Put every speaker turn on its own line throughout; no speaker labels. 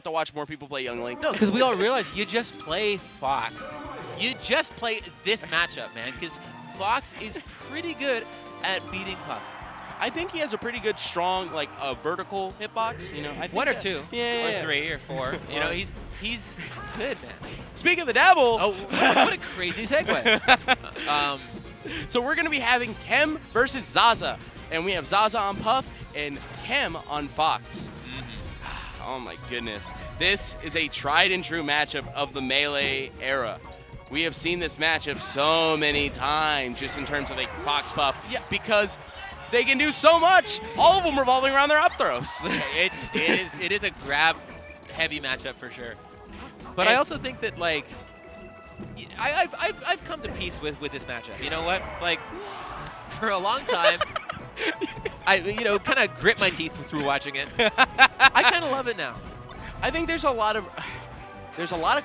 have to watch more people play Young Link.
No, because we all realize you just play Fox. You just play this matchup, man, because Fox is pretty good at beating Puff.
I think he has a pretty good, strong, like, vertical hitbox. You know, I think
One or two,
yeah,
or three or four. You know, he's good, man.
Speaking of the devil,
Oh, what a crazy segue.
So we're going to be having Chem versus Zasa, and we have Zasa on Puff and Chem on Fox. Oh my goodness. This is a tried and true matchup of the Melee era. We have seen this matchup so many times just in terms of like Fox Puff because they can do so much, all of them revolving around their up throws.
it is a grab heavy matchup for sure. But I also think that like I've come to peace with this matchup. You know what? Like for a long time I kind of grit my teeth through watching it. I kind of love it now.
I think there's a lot of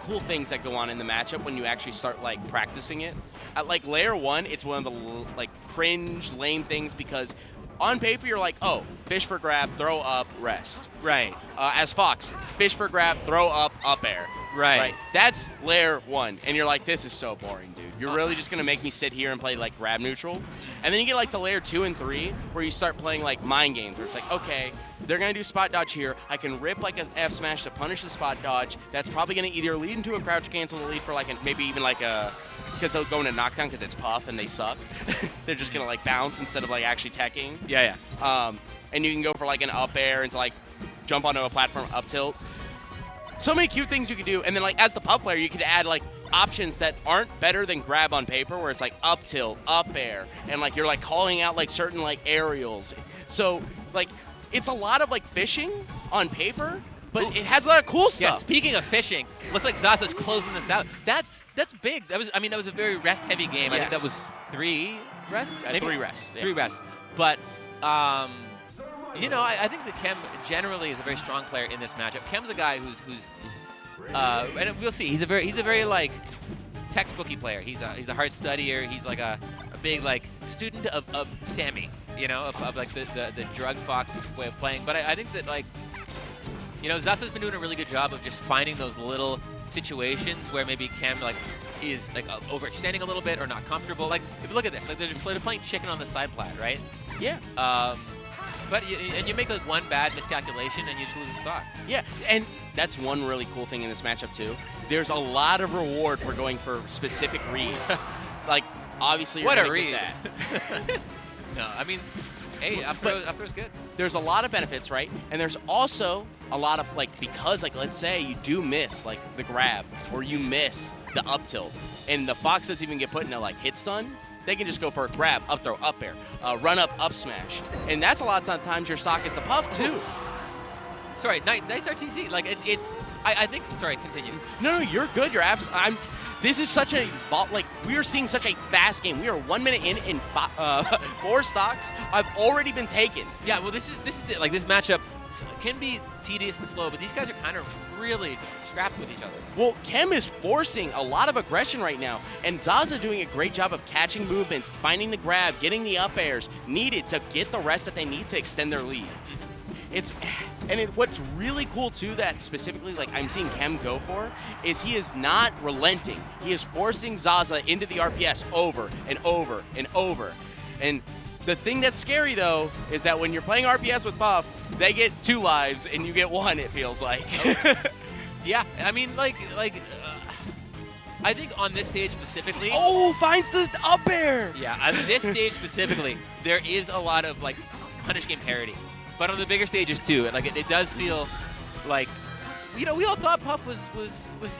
cool things that go on in the matchup when you actually start like practicing it. At like layer 1, it's one of the like cringe, lame things because on paper you're like, oh, fish for grab, throw up, rest.
Right.
As Fox, fish for grab, throw up, up air.
Right.
That's layer 1, and you're like, this is so boring, dude. You're really just gonna make me sit here and play like grab neutral. And then you get like to layer 2 and 3, where you start playing like mind games, where it's like, okay, they're gonna do spot dodge here. I can rip like an F smash to punish the spot dodge. That's probably gonna either lead into a crouch cancel to lead for like maybe even like a, because they'll go into knockdown because it's Puff and they suck. They're just gonna like bounce instead of like actually teching.
Yeah.
And you can go for like an up air and to like jump onto a platform up tilt. So many cute things you can do, and then like as the Puff player, you could add like options that aren't better than grab on paper, where it's like up tilt, up air, and like you're like calling out like certain like aerials. So like it's a lot of like fishing on paper, but it has a lot of cool stuff.
Yeah, speaking of fishing, looks like Zasa's closing this out. That's big. That was a very rest heavy game.
Yes.
I think that was 3 rests. Maybe?
3 rests. Yeah.
3 rests. But I think that Chem generally is a very strong player in this matchup. Chem's a guy who's and we'll see. He's a very like textbooky player. He's a hard studier. He's like a big like student of Sammy, of like the drug Fox way of playing. But I think that like Zasa's been doing a really good job of just finding those little situations where maybe Chem like is like overextending a little bit or not comfortable. Like if you look at this, like they're playing chicken on the side plat, right?
Yeah.
But you make like one bad miscalculation and you just lose the stock.
Yeah, and that's one really cool thing in this matchup too. There's a lot of reward for going for specific reads. Like obviously you're gonna get that.
No, I mean, hey, up throw's good.
There's a lot of benefits, right? And there's also a lot of like, because like let's say you do miss like the grab or you miss the up tilt, and the Fox doesn't even get put in a like hit stun. They can just go for a grab, up throw, up air, run up smash. And that's a lot of times your stock is the Puff too.
Sorry, nice RTC. Like I think, sorry, continue.
No, you're good. You're this is such a, like, we are seeing such a fast game. We are 1 minute in 4 stocks. I've already been taken.
Yeah, well, this is it. Like, this matchup can be tedious and slow, but these guys are kind of really scrapping with each other.
Well, Chem is forcing a lot of aggression right now, and Zaza doing a great job of catching movements, finding the grab, getting the up airs needed to get the rest that they need to extend their lead. What's really cool too that specifically like I'm seeing Chem go for is he is not relenting. He is forcing Zaza into the RPS over and over and over. And the thing that's scary though is that when you're playing RPS with Puff, they get 2 lives and you get 1. It feels like.
Yeah, I mean I think on this stage specifically.
Oh, finds the up air.
Yeah, on this stage specifically, there is a lot of like punish game parity. But on the bigger stages too, like it does feel like, we all thought Puff was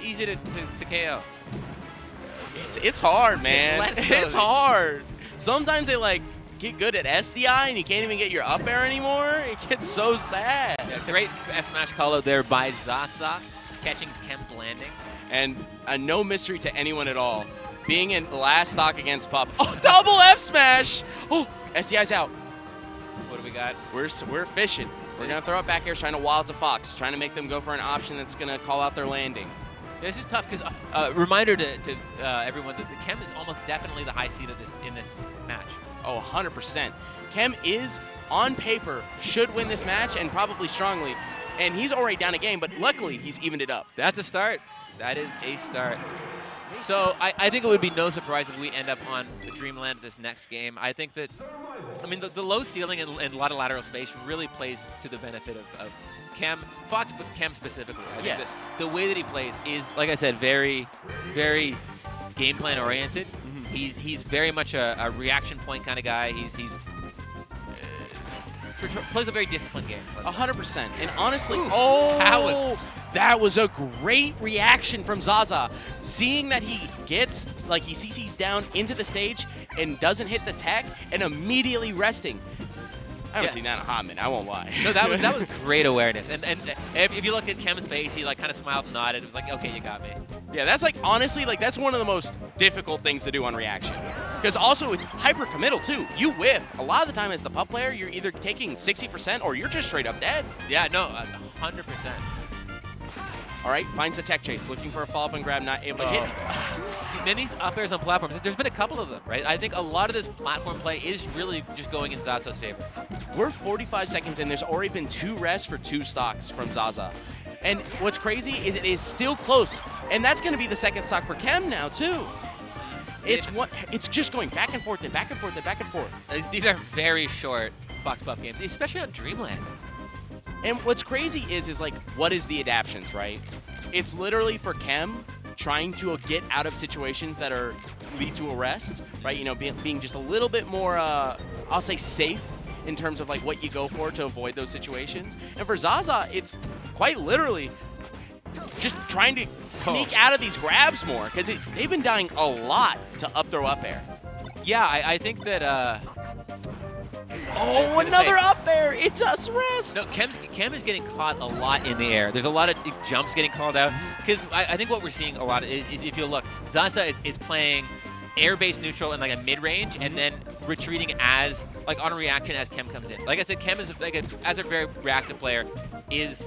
easy to KO.
It's hard, man.
It's
hard. Sometimes they like get good at SDI and you can't even get your up air anymore. It gets so sad.
Yeah, great F smash call out there by Zasa, catching Chem's landing.
And no mystery to anyone at all. Being in last stock against Puff. Oh, double F smash. Oh, SDI's out.
What do we got?
We're fishing. We're going to throw it back here, trying to wild to Fox, trying to make them go for an option that's going to call out their landing.
Yeah, this is tough because reminder to everyone that the Chem is almost definitely the high seed of in this match.
Oh, 100%. Chem is on paper, should win this match, and probably strongly. And he's already down a game, but luckily he's evened it up.
That's a start. That is a start. So I think it would be no surprise if we end up on the Dreamland this next game. I think that, I mean, the low ceiling and a lot of lateral space really plays to the benefit of Chem, Fox, but Chem specifically. I think that the way that he plays is, like I said, very, very game plan oriented. He's very much a reaction point kind of guy. He plays a very disciplined game.
100%. And honestly,
that
was a great reaction from Zasa. Seeing that he gets, like, he CC's down into the stage and doesn't hit the tech and immediately resting. I haven't seen that in a hot minute, I won't lie.
No, that was great awareness. And if you look at Chem's face, he like kind of smiled and nodded. It was like, okay, you got me.
Yeah, that's like, honestly, like that's one of the most difficult things to do on reaction. Because also it's hyper committal too. You whiff. A lot of the time as the pup player, you're either taking 60% or you're just straight up dead.
Yeah, no, 100%.
All right, finds the tech chase, looking for a follow-up and grab, not able to hit.
Man, these up airs on platforms, there's been a couple of them, right? I think a lot of this platform play is really just going in Zasa's favor.
We're 45 seconds in. There's already been 2 rests for 2 stocks from Zasa. And what's crazy is it is still close. And that's going to be the second stock for Chem now, too. It's just going back and forth and back and forth and back and forth.
These are very short Fox Buff games, especially on Dreamland.
And what's crazy is like, what is the adaptions, right? It's literally for Chem trying to get out of situations that lead to arrest, right? You know, being just a little bit more, I'll say, safe in terms of like what you go for to avoid those situations. And for Zasa, it's quite literally just trying to sneak out of these grabs more, because they've been dying a lot to up throw up air.
Yeah, I think that.
Another up air! It does rest!
No, Chem is getting caught a lot in the air. There's a lot of jumps getting called out. Because I think what we're seeing a lot is if you look, Zasa is playing air-based neutral in like a mid-range and then retreating as, like on a reaction as Chem comes in. Like I said, Chem is like as a very reactive player is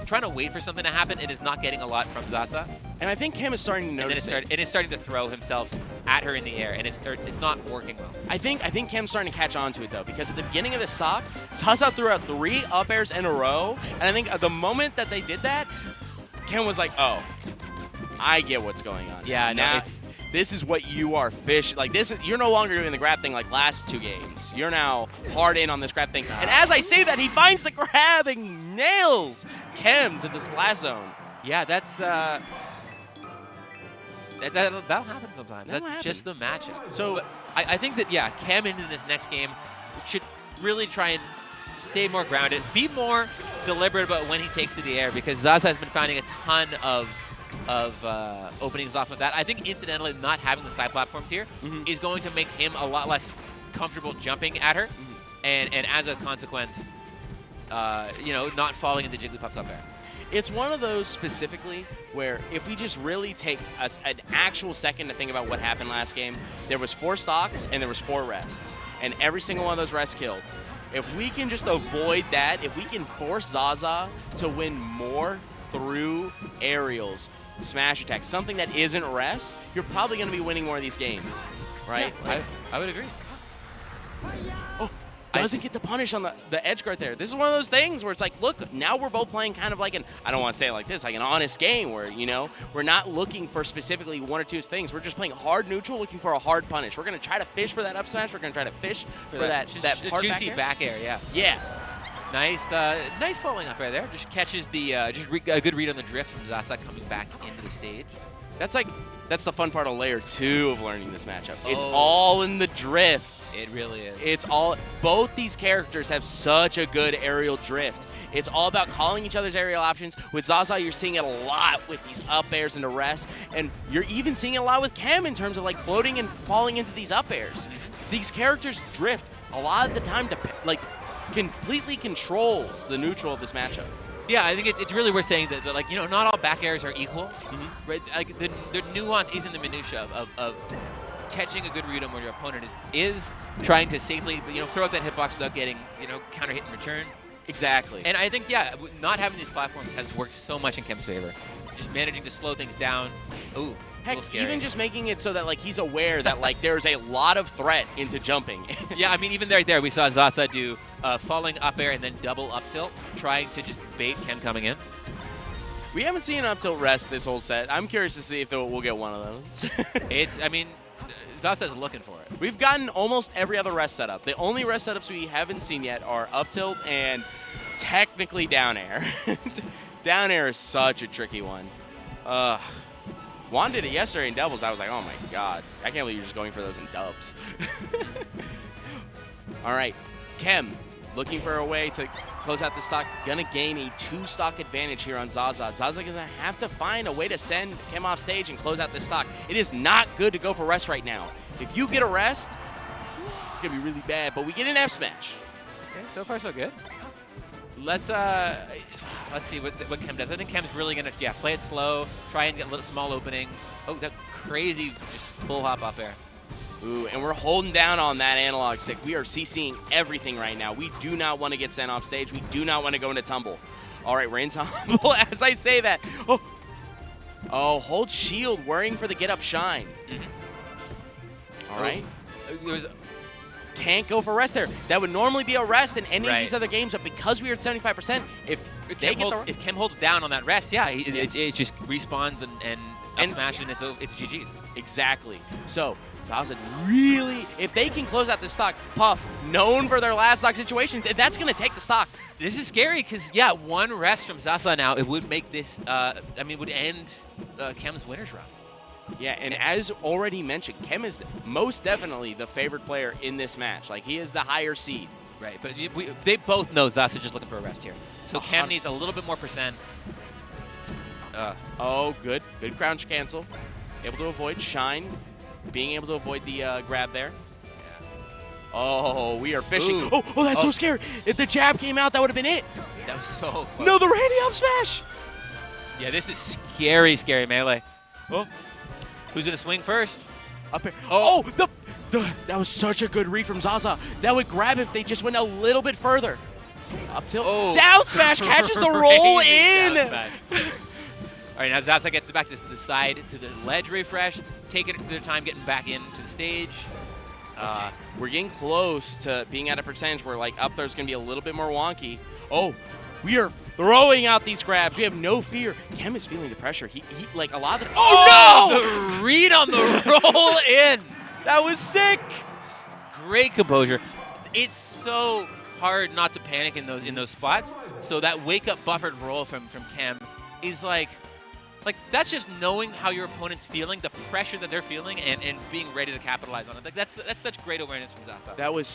trying to wait for something to happen and is not getting a lot from Zasa.
And I think Chem is starting to notice
it is starting to throw himself at her in the air, and it's not working well.
I think Chem's starting to catch on to it, though, because at the beginning of the stock, Zasa threw out 3 up airs in a row, and I think the moment that they did that, Chem was like, oh, I get what's going on.
Yeah,
now this is what you are like this. You're no longer doing the grab thing like last 2 games. You're now hard in on this grab thing. And as I say that, he finds the grab and nails Chem to the splash zone.
Yeah, that's that'll happen sometimes. That's just the matchup. So I think that, yeah, Chem into this next game should really try and stay more grounded, be more deliberate about when he takes to the air, because Zasa has been finding a ton of openings off of that. I think incidentally not having the side platforms here is going to make him a lot less comfortable jumping at her, and as a consequence, not falling into Jigglypuff's up air.
It's one of those specifically where if we just really take an actual second to think about what happened last game, there was 4 stocks and there was 4 rests, and every single one of those rests killed. If we can just avoid that, if we can force Zasa to win more through aerials, smash attacks, something that isn't rest, you're probably going to be winning more of these games, right?
Yeah, I would agree.
Oh, doesn't get the punish on the edge guard there. This is one of those things where it's like, look, now we're both playing kind of like I don't want to say it like this, like an honest game where, we're not looking for specifically 1 or 2 things. We're just playing hard neutral, looking for a hard punish. We're going to try to fish for that up smash. We're going to try to fish for that
juicy back air, yeah.
Yeah.
Nice falling up air there. Just catches the a good read on the drift from Zasa coming back into the stage.
That's the fun part of layer 2 of learning this matchup. It's all in the drift.
It really is.
It's all, both these characters have such a good aerial drift. It's all about calling each other's aerial options. With Zasa, you're seeing it a lot with these up airs and arrests, and you're even seeing it a lot with Chem in terms of like floating and falling into these up airs. These characters drift a lot of the time to like completely controls the neutral of this matchup.
Yeah, I think it's really worth saying that not all back airs are equal. Right? Like the nuance is in the minutia of catching a good read on where your opponent is trying to safely throw out that hitbox without getting counter hit in return.
Exactly.
And I think not having these platforms has worked so much in Chem's favor. just managing to slow things down. Ooh, a
Heck,
little scary.
even just making it so that like he's aware that like there's a lot of threat into jumping.
Yeah, I mean, even right there, we saw Zasa do falling up air and then double up tilt, trying to just bait Chem coming in.
We haven't seen an up tilt rest this whole set. I'm curious to see if we'll get one of those.
I mean, Zasa's looking for it.
We've gotten almost every other rest setup. The only rest setups we haven't seen yet are up tilt and technically down air. Down air is such a tricky one. Juan did it yesterday in doubles. I was like, oh my god. I can't believe you're just going for those in dubs. All right, Chem looking for a way to close out the stock. Gonna gain a 2-stock advantage here on Zasa. Zasa gonna have to find a way to send Chem off stage and close out this stock. It is not good to go for rest right now. If you get a rest, it's gonna be really bad, but we get an F smash.
Okay, so far so good. Let's see what Chem does. I think Chem's really gonna play it slow, try and get little small openings. Oh, that crazy just full hop up air.
Ooh, and we're holding down on that analog stick. We are CCing everything right now. We do not want to get sent off stage. We do not want to go into tumble. All right, we're in tumble as I say that. Oh, hold shield, worrying for the get up shine. All right. Can't go for rest there. That would normally be a rest in any of these other games, but because we are at 75%, if
Chem holds down on that rest, it just respawns and up smash and it's GG's.
Exactly. So Zasa really, if they can close out this stock, Puff, known for their last stock situations, that's going to take the stock.
This is scary because, one rest from Zasa now, it would make this, would end Chem's winner's run.
Yeah, and as already mentioned, Chem is most definitely the favored player in this match. Like, he is the higher seed.
Right, but they both know Zasa just looking for a rest here. So Chem needs a little bit more percent.
Oh, good. Good crouch cancel. Able to avoid Shine. Being able to avoid the grab there. Yeah. Oh, we are fishing.
Ooh.
Oh, that's so scary. If the jab came out, that would have been it.
That was so close.
No, the ready up smash.
Yeah, this is scary, scary melee. Oh, who's going to swing first?
Up here. Oh, that was such a good read from Zasa. That would grab if they just went a little bit further. Up tilt.
Oh.
Down smash catches the roll in.
All right, now Zasa gets back to the side to the ledge refresh, taking their time getting back into the stage.
Okay. We're getting close to being at a percentage where like up there's going to be a little bit more wonky. Oh, we are throwing out these grabs. We have no fear. Chem is feeling the pressure. He like a lot of the.
Oh no! The read on the roll in.
That was sick.
Great composure. It's so hard not to panic in those spots. So that wake up buffered roll from Chem is like that's just knowing how your opponent's feeling, the pressure that they're feeling, and being ready to capitalize on it. Like that's such great awareness from Zasa.
That was